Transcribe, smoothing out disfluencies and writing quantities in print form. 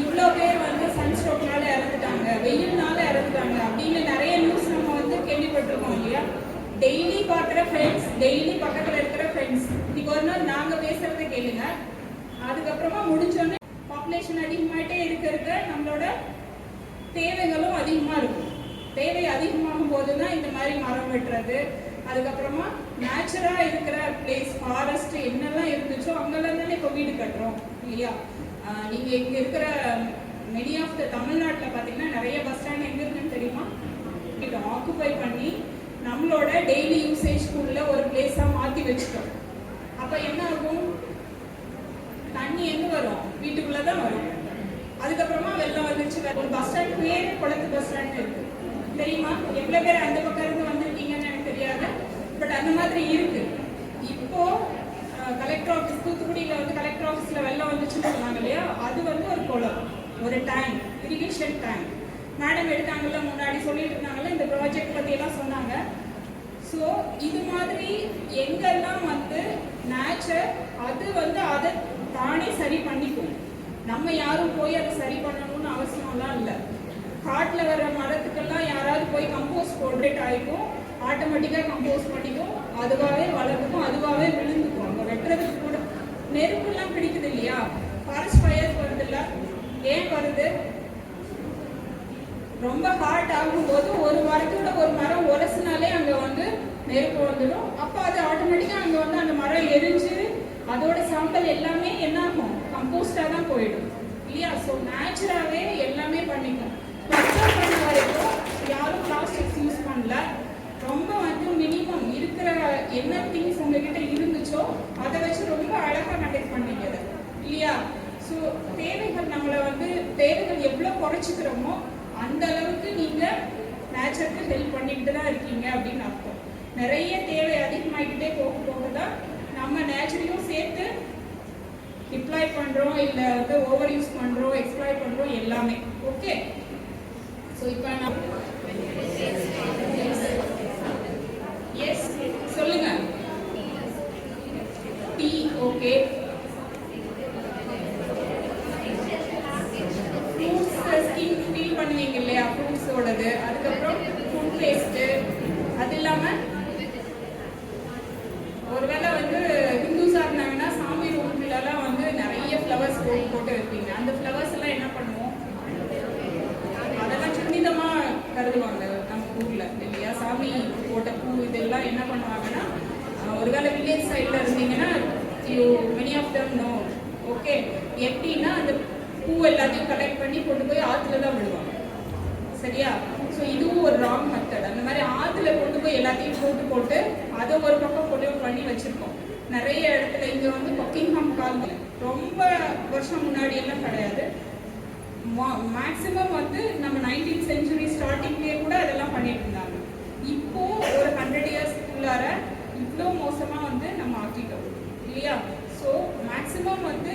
இவ்வளோ பேர் வந்து சன்ஸ்ட்ரோக்னால இறந்துட்டாங்க, வெயில்னால இறந்துட்டாங்க அப்படின்னு நிறைய நியூஸ் நம்ம வந்து கேள்விப்பட்டிருக்கோம் இல்லையா? டெய்லி பார்க்குற ஃப்ரெண்ட்ஸ், டெய்லி பக்கத்தில் இருக்கிற ஃப்ரெண்ட்ஸ், இன்னைக்கு ஒரு நாள் நாங்கள் பேசுறதை கேளுங்க. அதுக்கப்புறமா முடிஞ்சோடனே பாப்புலேஷன் அதிகமாயிட்டே இருக்கிறது, நம்மளோட தேவைகளும் அதிகமாக இருக்கும். தேவை அதிகமாகும் போது தான் இந்த மாதிரி மரம் வெட்டுறது, அதுக்கப்புறமா நேச்சுரலாக இருக்கிற பிளேஸ், ஃபாரஸ்ட் என்னெல்லாம் இருந்துச்சோ அங்கெல்லாம் தானே இப்போ வீடு கட்டுறோம் இல்லையா? நீங்கள் இங்கே இருக்கிற மெனி ஆஃப் த தமிழ்நாட்டில் பார்த்தீங்கன்னா நிறைய பஸ் ஸ்டாண்ட் எங்கே இருக்குன்னு தெரியுமா? இதை ஆக்குபை பண்ணி நம்மளோட டெய்லி யூசேஜ்க்குள்ள ஒரு பிளேஸாக மாற்றி வச்சுட்டோம். அப்போ என்ன ஆகும்? தண்ணி எங்கே வரும்? வீட்டுக்குள்ளே தான் வரும். அதுக்கப்புறமா வெள்ளம் வந்துச்சு. ஒரு பஸ் ஸ்டாண்ட் பேர் குளத்து பஸ் ஸ்டாண்ட் இருக்கு தெரியுமா? எவ்வளோ பேர் அந்த பக்கம் இருந்து வந்திருக்கீங்கன்னு எனக்கு தெரியாது, பட் அந்த மாதிரி இருக்கு. இப்போ கலெக்டர் ஆஃபீஸ், தூத்துக்குடியில் வந்து கலெக்டர் ஆஃபீஸில் வெள்ளம் வந்துச்சுன்னு சொன்னாங்க இல்லையா? அது வந்து ஒரு குளம், ஒரு டேங்க், இரிகேஷன் டேங்க். மேடம் எடுத்தாங்கல்ல, முன்னாடி சொல்லிட்டு இருந்தாங்கல்ல, இந்த ப்ராஜெக்ட் பற்றியெல்லாம் சொன்னாங்க. ஸோ இது மாதிரி எங்கெல்லாம் வந்து நேச்சர் அது வந்து அதை தானே சரி பண்ணிக்கும். நம்ம யாரும் போய் அதை சரி பண்ணணும்னு அவசியம்லாம் இல்லை. காட்டில் வர்ற மரத்துக்கெல்லாம் யாராவது போய் கம்போஸ்ட் போட்ரேட் ஆகிக்கும், ஆட்டோமேட்டிக்காக கம்போஸ்ட் பண்ணிக்கும், அதுவாகவே வளர்ந்துக்கும், அதுவாகவே விழுந்துக்கும். அங்கே வெட்டுறதுக்கு கூட நெருப்புலாம் பிடிக்குது இல்லையா? ஃபாரஸ்ட் ஃபயர்ஸ் வருது இல்லை? ஏன் வருது? ரொம்ப ஹார்ட் ஆகும்போது ஒரு மரத்தோட ஒரு மரம் உரசினாலே அங்கே வந்து நெருப்பு வந்துடும். அப்போ அது ஆட்டோமேட்டிக்காக அங்கே வந்து அந்த மரம் எரிஞ்சு அதோட சாம்பல் எல்லாமே என்ன ஆகும்? கம்போஸ்டாக தான் போயிடும் இல்லையா? ஸோ நேச்சுராகவே எல்லாமே பண்ணிக்கும். கன்சர்வ் பண்ண வரைக்கும் யாரும் பிளாஸ்டிக்ஸ் யூஸ் பண்ணல. ரொம்ப வந்து மினிமம் இருக்கிற என்ன திங்ஸ் உங்ககிட்ட இருந்துச்சோ அதை வச்சு ரொம்ப அழகாக கண்டக்ட் பண்ணீங்க இல்லையா? ஸோ தேவைகள் நம்மளை வந்து தேவைகள் எவ்வளோ குறைச்சிக்கிறோமோ அந்த அளவுக்கு நீங்கள் நேச்சருக்கு ஹெல்ப் பண்ணிக்கிட்டு தான் இருக்கீங்க அப்படின்னு அர்த்தம். நிறைய தேவை அதிகமாகிக்கிட்டே போக தான் நம்ம நேச்சரையும் சேர்த்து டிப்ளாய் பண்ணுறோம், இல்லை வந்து ஓவர் யூஸ் பண்ணுறோம், எக்ஸ்ப்ளாய் பண்ணுறோம் எல்லாமே. ஓகே, ஸோ இப்போ நான் எஸ் சொல்லுங்க. டீ ஓகே, பண்ணுவீங்க இல்லையா? ஃப்ரூட்ஸோடது, அதுக்கப்புறம் ஃபுட் வேஸ்ட்டு, அது இல்லாமல் ஒருவேளை வந்து ஹிந்துஸாக இருந்தாங்கன்னா சாமி ரூம்லலாம் வந்து நிறைய ஃப்ளவர்ஸ் போட்டு வைப்பீங்க. அந்த ஃப்ளவர்ஸ் எல்லாம் என்ன பண்ணுவோம்? அதெல்லாம் புனிதமாக கருதுவாங்க நம்ம ஊரில் இல்லையா? சாமி போட்ட பூ இதெல்லாம் என்ன பண்ணுவாங்கன்னா, ஒருவேளை வில்லேஜ் சைடில் இருந்தீங்கன்னா many of them know. Okay, எப்படின்னா அந்த பூ எல்லாத்தையும் கலெக்ட் பண்ணி கொண்டு போய் ஆற்றுல தான் விடுவாங்க, சரியா? ஸோ இதுவும் ஒரு ராங் மெத்தட். அந்த மாதிரி ஆற்றுல கொண்டு போய் எல்லாத்தையும் போட்டு அதை ஒரு பக்கம் கொண்டு பண்ணி வச்சுருக்கோம் நிறைய இடத்துல. இங்கே வந்து பக்கிங்ஹாம் காலத்தில் ரொம்ப வருஷம் முன்னாடி எல்லாம் கிடையாது, மேக்ஸிமம் வந்து நம்ம 19th century ஸ்டார்டிங்லேயே கூட அதெல்லாம் பண்ணிட்டு இருந்தாங்க. இப்போ ஒரு 100 இயர்ஸ்க்குள்ளார இவ்வளோ மோசமாக வந்து நம்ம ஆக்கிட்டோம் இல்லையா? ஸோ மேக்ஸிமம் வந்து